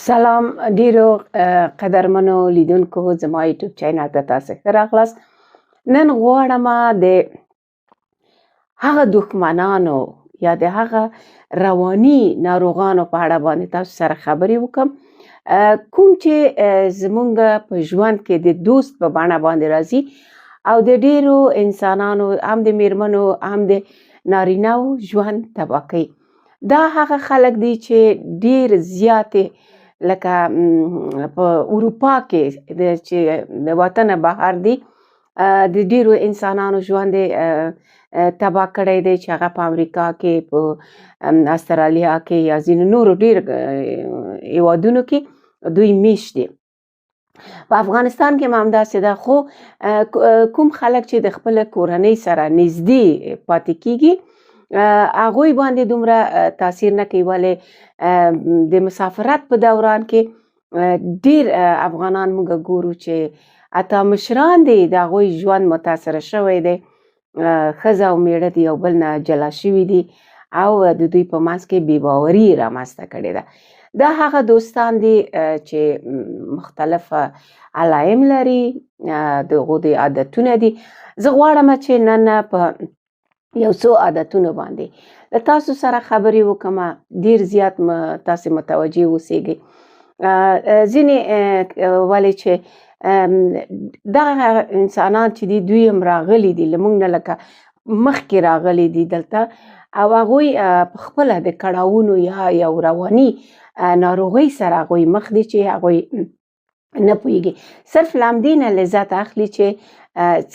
سلام ډیرو قدرمنو لیدونکو زما یوټیوب چینل ته تاسو ښه راغلاست. نن غواړم د هغه دښمنانو یا د هغه رواني ناروغانو په اړه باندې تاسو سره خبرې وکم، کوم چې زمونږ په ژوند کې د دوست په بڼه باندې راځي او د ډیرو انسانانو هم د میرمنو هم د نارینه‌و ژوند تباه کوي. دا هغه خلک دي چې ډیر زیاتې لکه په اروپا کې چې د وطنه بهر دي د ډیرو انسانانو ژوند تباه کړی دی، چې هغه په امریکا کې، په استرالیا کې یا ځینو نورو ډیر هیوادونو کې دوی میشت دي. په افغانستان کې هم همداسې ده، خو کوم خلک چې د خپل کورنۍ سره نږدې پاتې کیږي هغوی باندې دومره تاثیر نه کوي، ولې د مسافرت په دوران کې ډیر افغانان موږ ګورو چې حتی مشران دي د هغوی ژوند متاثره شوی دی، ښځه او میړه د یو بل نه جلا شوي دي او د دوی په منځ کې بې باوري رامنځته کړې ده. دا هغه دوستان دي چې مختلف علایم لري، د هغو د عادتونه دي. زه غواړم چې نن په یو څو عادتونو باندې له تاسو سره خبرې وکم، ډیر زیات تاسو متوجه اوسئ. ځینې ولې چې دغه انسانان چې دي دوی هم راغلي دي له موږ نه، لکه مخکې راغلي دي دلته، او هغوی په خپله د کړاوونو یا یو رواني ناروغۍ سره هغوی مخ دي چې هغوی نه پوهیږي. صرف له همدې نه لذت اخلي چې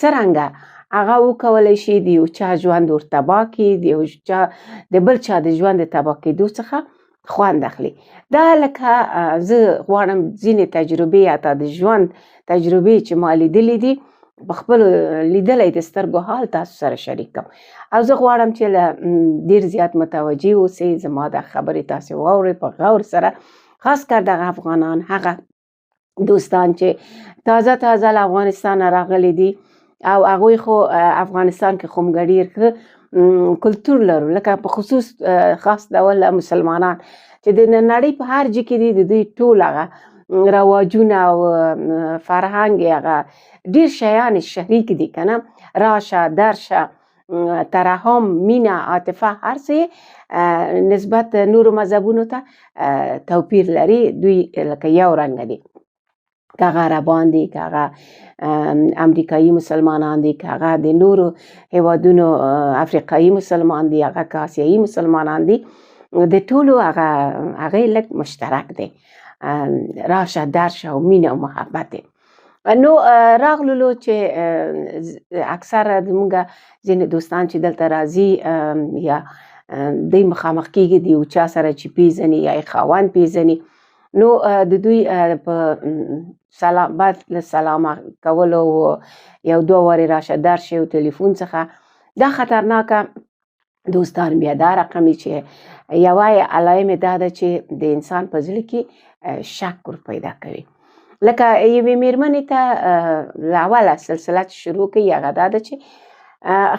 څرنګه هغه وکولی شي د یو چا ژوند ور تباه کړي، د بل چا د ژوند د تباه کېدو څخه خوند اخلي. دا لکه زه غواړم ځینې تجربې، حتی د ژوند تجربې چې ما لیدلې دي، په خپلو لیدلی د سترګو حال تاسو سره شریک کړم، او زه غواړم چې ډیر زیات متوجه اوسئ، زما د خبرې تاسو واورئ په غور سره، خاص کر دغه افغانان، هغه دوستان چې تازه له افغانستان راغلي دي او هغوی خو افغانستان کې خو موږ ډیر ښه کلتور لرو، لکه په خصوص خاص ډول مسلمانان چې د نړۍ په هر ځای کې دي، د دوی ټول هغه رواجونه او فرهنګ هغه ډیر شیان شریک دي که نه، راشه درشه، ترحم، مینه، عاطفه، هر څه نسبت نورو مذهبونو ته توپیر لري، دوی لکه یو رنګه دي، که هغه عربان دي، که هغه امریکایي مسلمانان دي، که هغه د نورو هیوادونو افریقایي مسلمان دي، هغه که آسیایي مسلمانان دي، د ټولو هغه لږ مشترک دی، راشه درشه او مینه او محبت دی. نو راغللو چې اکثر زموږ ځینې دوستان چې دلته راځي یا دوی مخامخ کیږي د یو چا سره چې پیژني یا یې خاوند پیژني، نو د دوی په بعد له سلام کولو یو دوه وارې راشه درشه او تلیفون څخه، دا خطرناکه دوستان بیا دا رقمي چې یوه علایم دا ده چې د انسان په زړه کې شک ور پیدا کوي. لکه یوې میرمنې ته له اوله سلسله چې شروع کوي هغه دا ده چې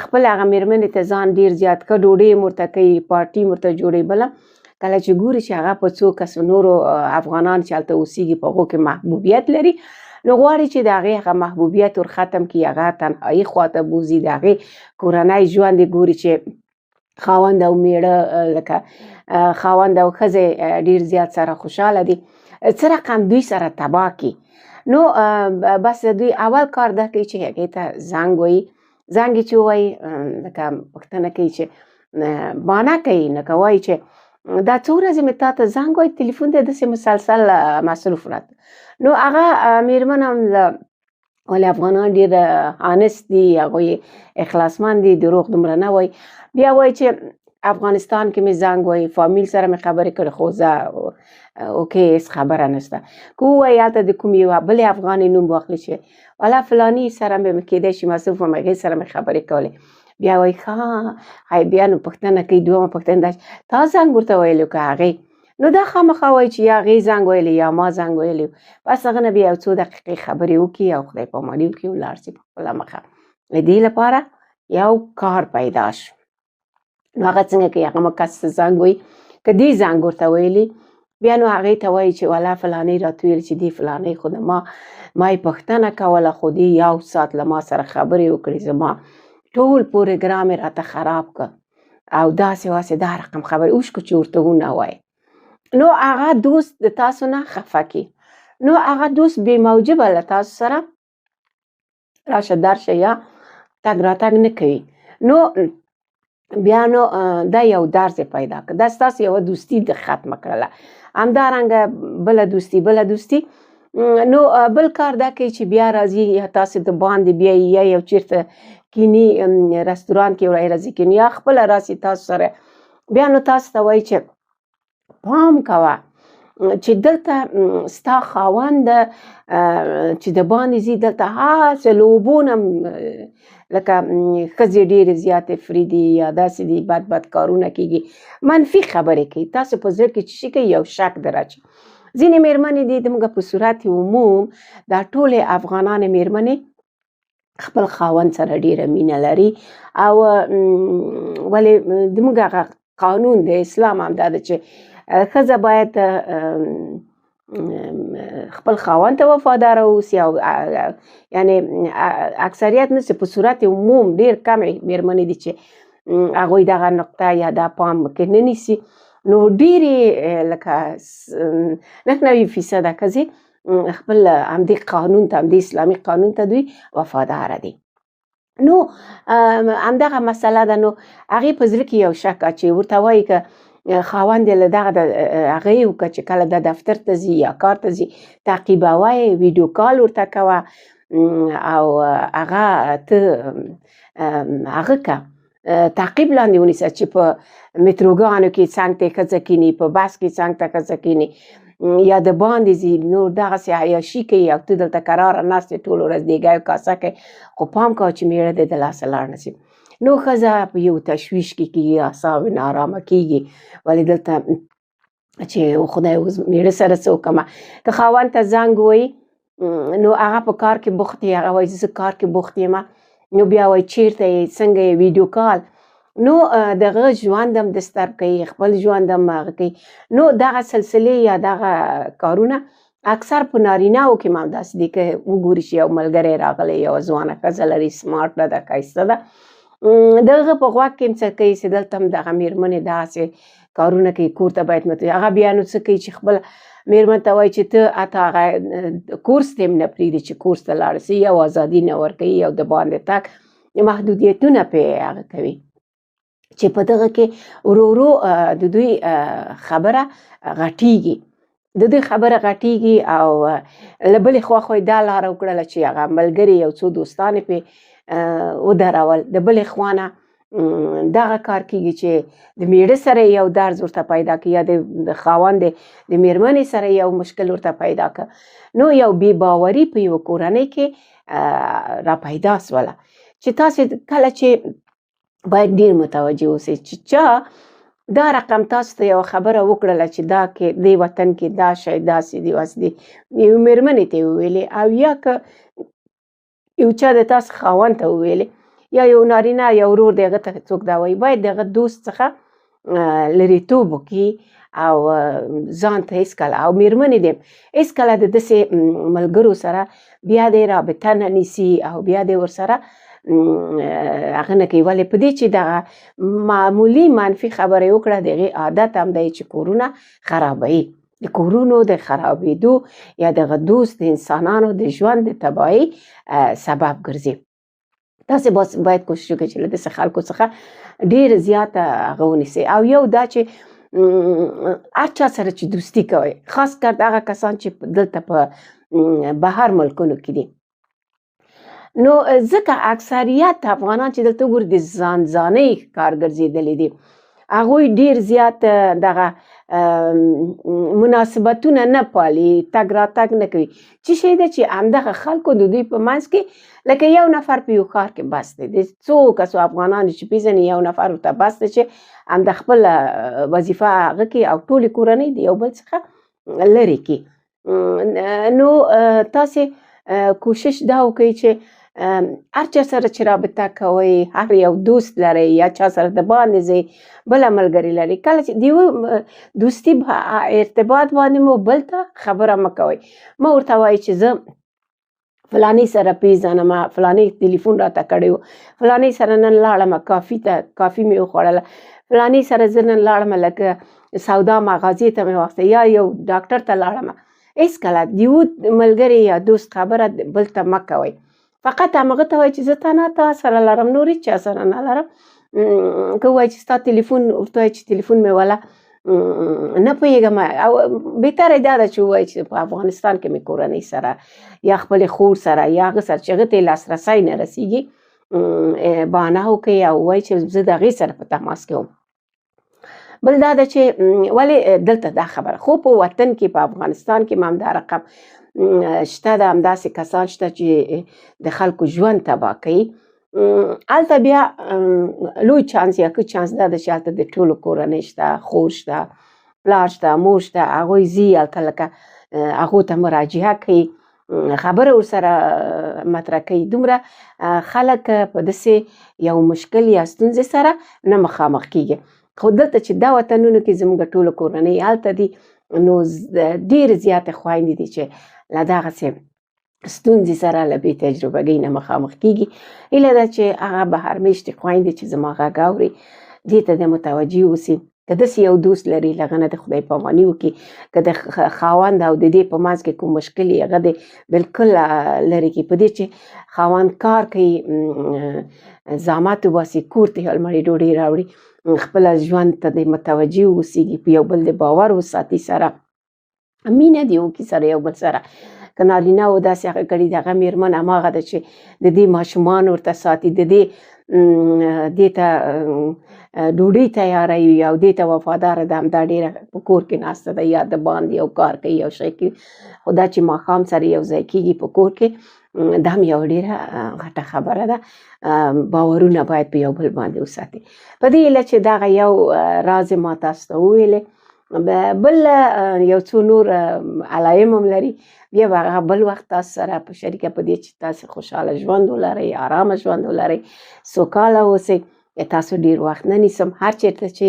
خپل هغه میرمنې ته ځان ډیر زیات ښه ډوډۍ هم ورته کوي، پارټي هم ورته جوړوي. بله کله چې ګوري چې هغه په څو کسو نورو افغانان چې هلته اوسیږي په هغو کې محبوبیت لري، نو غواړي چې د هغې هغه محبوبیت ور ختم کړي، هغه تنهایي خواته بوځي، د هغې کورنی ژوند یې ګوري چې خاوند او میړه، لکه خاوند او ښځه ډیر زیات سره خوشحاله دي، څه رقم دوی سره تباه کړي. نو بس دوی اول کار دا کوي چې هغې ته زنګ وایي. زنګ یې چې ووایي، لکه پوښتنه کوي چې بانه کوي، لکه وایي چې دا څو ورځې مې تا ته زنګ وایي، تلیفون ته داسې مسلسل مصروف راته. نو هغه میرمن هم ولې افغانان ډیر هانست دي، هغوی اخلاصمند دي، دروغ دومره نه وایي. بیا وایي چې افغانستان کې مې زنګ وایي، فامیل سره مې خبرې کړې، خو زه اوکې هېڅ خبره نشته. که ووایي هلته د کوم یوه بلې افغانې نوم واخلي چې والا فلاني سره مې کېدی شي مصروف وم، هغې سره مې خبرې کولې، بیا وایي ښه بیا نو پوښتنه کوي، دویمه پوښتنه دا چې تا زنګ ورته ویلی که هغې، نو دا خامخا وایي چې یا هغې زنګ ویلی یا ما زنګ ویلی. بس هغه نه بیا یو څو دقیقې خبرې وکړي او خدای پاماني وکړي، ولاړ شي په خپله مخه. د دې لپاره یو کار پیدا شو. نو هغه څنګه کوي، هغه کس ته زنګ وایي، که دې زنګ ورته ویلي بیا نو هغې ته وایي چې ولا فلانۍ راته ویل چې دې فلانۍ خو د ما یې پوښتنه کوله خو دې یو ساعت له ما سره خبرې وکړې، زما ټول پروګرام یې راته خراب کړ او داسې واسې دا رقم خبرې اوښکو چې ورته ونه وایي. نو هغه دوست د تاسو نه خفه کي، نو هغه دوست بې موجبه له تاسو سره راشه درشه یا تګ راتګ نه کوي. نو بیا نو دا یو درس پیدا کړ، دا ستاسو یوه دوستي د ختمه کړله. همدارنګه بله دوستي نو بل کار دا کوي چې بیا راځي یا تاسو د باندې بیایي یا یو چېرته کینی رستوران کې راځي کینی یا خپله راسي تاسو سره، بیا نو تاسو ته وایي چې پام کوه چې دلته ستا خاوند چې د باندې ځي دلته هسې له اوبو نه لکه ښځې ډېرې زیاتې فریدي یا داسې دي بد کارونه کېږي، منفي خبرې کوي، تاسو په زړه کې چې شي کوي یو شک در اچي. ځینې مېرمنې دي زموږ په صورت عموم دا ټولې افغانانې مېرمنې خپل خاوند سره ډېره مینه لري او ولې زموږ هغه قانون د اسلام هم دا ده چې ښځه باید خپل خاوند ته وفاداره اوسي او یعنې اکثریت نه په صورت عموم ډېر کمې مېرمنې دي چې هغوی دغه نقطه یا دا پام کې نه نیسي. نو ډېرې لکه 99% ښځې خپل همدې قانون ته همدې اسلامي قانون ته دوی وفاداره دي. نو همدغه مسله ده. نو هغې په زړه کې یو شک اچوي، ورته وایي که خاوند یې له دغه هغه یې وکړه چې کله د دفتر ته ځي یا کار ته ځي تعقیبوه یې، ویډیو کال ورته کوه او هغه ته هغه که تعقیب لاندې ونیسه چې په متروګانو کې څنګ ته ښځه کیني، په بس کې څنګ ته ښځه کیني یا د باندې ځي، نور دغسې عیاشي کوي او ته دلته کراره ناست یې ټوله ورځ دیګی کاسه کوي، خو پام کوه چې میړه دې د لاسه لاړ نه شي. نو ښځه په یو تشویش کې کېږي، اعصاب یې ناارامه کېږي، ولې دلته چې خدای اوس میړه سره څه وکړمه. که خاوند ته زنګ ووایي نو هغه په کار کې بوخت یې، هغه وایي زه کار کې بوخت یم، نو بیا وایي چېرته یې څنګه یې ویډیو کال، نو دغه ژوند هم ډسټرب کوي، خپل ژوند هم هغه کوي. نو دغه سلسلې یا دغه کارونه اکثر په نارینه‌و کې هم همداسې دي. که وګوري چې یو ملګری راغلی، یوه ځوانه ښځه لري، سمارټ ده، ښایسته ده، دغه په غوږ کې هم څه کوي چې دلته هم دغه مېرمنې داسې کارونه کوي، کور ته باید متوجه. هغه بیا نو څه کوي چې خپله مېرمن ته وایي چې ته حتی هغه کورس ته هم نه پرېږدي چې کورس ته لاړه شي، یو ازادي نه ورکوي، یو د باندې تګ محدودیتونه پرې هغه کوي چې په دغه کې ورو ورو د دوی خبره غټیږي، د دوی خبره غټیږي او له بلې خوا خو یې دا لاره وکړله چې هغه ملګري یو څو دوستان یې پرې ودرول، د بلې خوا نه دغه کار کېږي چې د میړه سره یو درز ورته پیدا کړي یا د خاوند د مېرمنې سره یو مشکل ورته پیدا کړه. نو یو بې باوري په یوه کورنۍ کې را پیدا سوله چې تاسې کله چې باید ډېر متوجه اوسئ چې چا دا رقم تاسو ته یوه خبره وکړله چې دا کې دې وطن کې دا شی داسې دي واسې دي، یوې مېرمنې ته یې وویلې او یا که یو چا د تاسو خاوند ته وویلې یا یو نارینه یا ورور دی هغه ته څوک دا وایي، باید د هغه دوست څخه لرېتوب وکړي او ځان ته هېڅکله او مېرمنې دې هېڅکله د داسې ملګرو سره بیا دې رابطه نه نیسي او بیا دې ورسره هغه نه کوي. ولې په دې چې دغه معمولي منفي خبره یې وکړه، د هغې عادت هم دی چې کورونه خرابوي، د کورونو د خرابېدو یا دغه دوست د انسانانو د ژوند د تباهۍ سبب ګرځي. تاسې باید کوشش وکړئ چې له داسې خلکو څخه ډېر زیاته هغه ونیسئ. او یو دا چې هر چا سره چې دوستي کوئ، خاص کر هغه کسان چې دلته په بهر ملکونو کې دي، نو ځکه اکثریت افغانان چې دلته وګورئ د ځان ځانۍ کار ګرځېدلي دي، هغوی ډېر زیات دغه مناسبتونه نه پالي، تګ راتګ نه کوي. څه شی ده چې همدغه خلکو د دوی په منځ کې لکه یو نفر په یو ښار کې بس دی، د څو کسو افغانانو چې پېژني یو نفر ورته بس دی چې همدا خپله وظیفه هغه کې او ټولې کورنۍ د یو بل څخه لرې کړي. نو تاسې کوشش دا وکړئ چې هر چا سره چې رابطه کوئ، هر یو دوست لرئ یا چا سره د باندې ځئ، بله ملګري لرئ، کله چې د یوه دوستي ارتباط باندې مو بل ته خبره مه کوئ. مه ورته وایئ چې زه فلاني سره پیژنم، فلاني تلیفون راته کړی و، فلاني سره نن لاړم کافي مې وخوړله، فلاني سره زه نن لاړم لکه سودا مغازې ته مې واخیسته یا یو ډاکټر ته لاړم. هېڅکله د یوه ملګري یا دوست خبره بل ته مه کوئ. فقط همغه ته وایئ چې زه تنها تا سره لرم، نور هېچ چا سره نه لرم. که ووایي چې ستا تلیفون، ورته وایئ چې تلیفون مې وله نه پوهېږم، او بهتره دا ده چې ووایي چې په افغانستان کې مې کورنۍ سره یا خپلې خور سره یا هغه سره چې هغه ته یې لاسرسی نه رسېږي بهانه وکړئ او ووایئ چې زه د هغې سره په تماس کې وم. بل دا ده چې ولې دلته دا خبره، خو په وطن کې په افغانستان کې هم همدا رقم شته ده، همداسې کسان شته چې د خلکو ژوند تباه کوي. هلته بیا لوی چانس یا ښه چانس دا ده چې هلته د ټولو کورنۍ شته، خور شته، پلار شته، مور شته، هغوی ځي هلته لکه هغو ته مراجعه کوي، خبره ورسره مطرح کوي. دومره خلک په داسې یو مشکل یا ستونزې سره نه مخامخ کېږي. خو دلته چې دا وطنونو کې زموږ ټولو کورنۍ هلته دي، نو ډېرې زیاتې خویندې دي چې له دغسې ستونزې سره له بې تجربګۍ نه مخامخ کېږي. هیله ده چې هغه بهرمېشتې خویندې چې زما غږ اوري دې ته د متوجه اوسي. که داسې یو دوست لري له هغه نه د خدای پاماني وکړي. که د خاوند او د دې په منځ کې کوم مشکل وي هغه دې بلکل لرې کړي. په دې چې خاوند کار کوي، زحمت وباسي، کور ته المړې ډوډۍ راوړي، خپله ژوند ته د متوجه اوسېږي، په یو بل د باور وساتي، سره مینه دې وکړي سره یو بل سره. که نارینه و داسې هغه کړي د هغه مېرمن هماغه ده چې د دې ماشومان ورته ساتي، د دې ته ډوډۍ تیاروي او دې ته وفاداره ده، همدا ډېره په کور کې ناسته ده یا د باندې یو کار کوي یو شی کوي، خو دا چې ماښام سره یو ځای کېږي په کور کې، دا هم یو ډېره غټه خبره ده. باورونه باید په یو بل باندې وساتي. په دې هیله چې دغه یو راز ما تاسو ته وویلې. بل یو څو نور علایم هم لري، بیا به هغه بل وخت تاسو سره په شریکه په دې چې تاسو خوشحاله ژوند ولرئ، ارامه ژوند ولرئ، سوکاله اوسئ. تاسو ډېر وخت نه نیسم، هر چېرته چې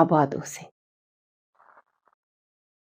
آباد اوسئ.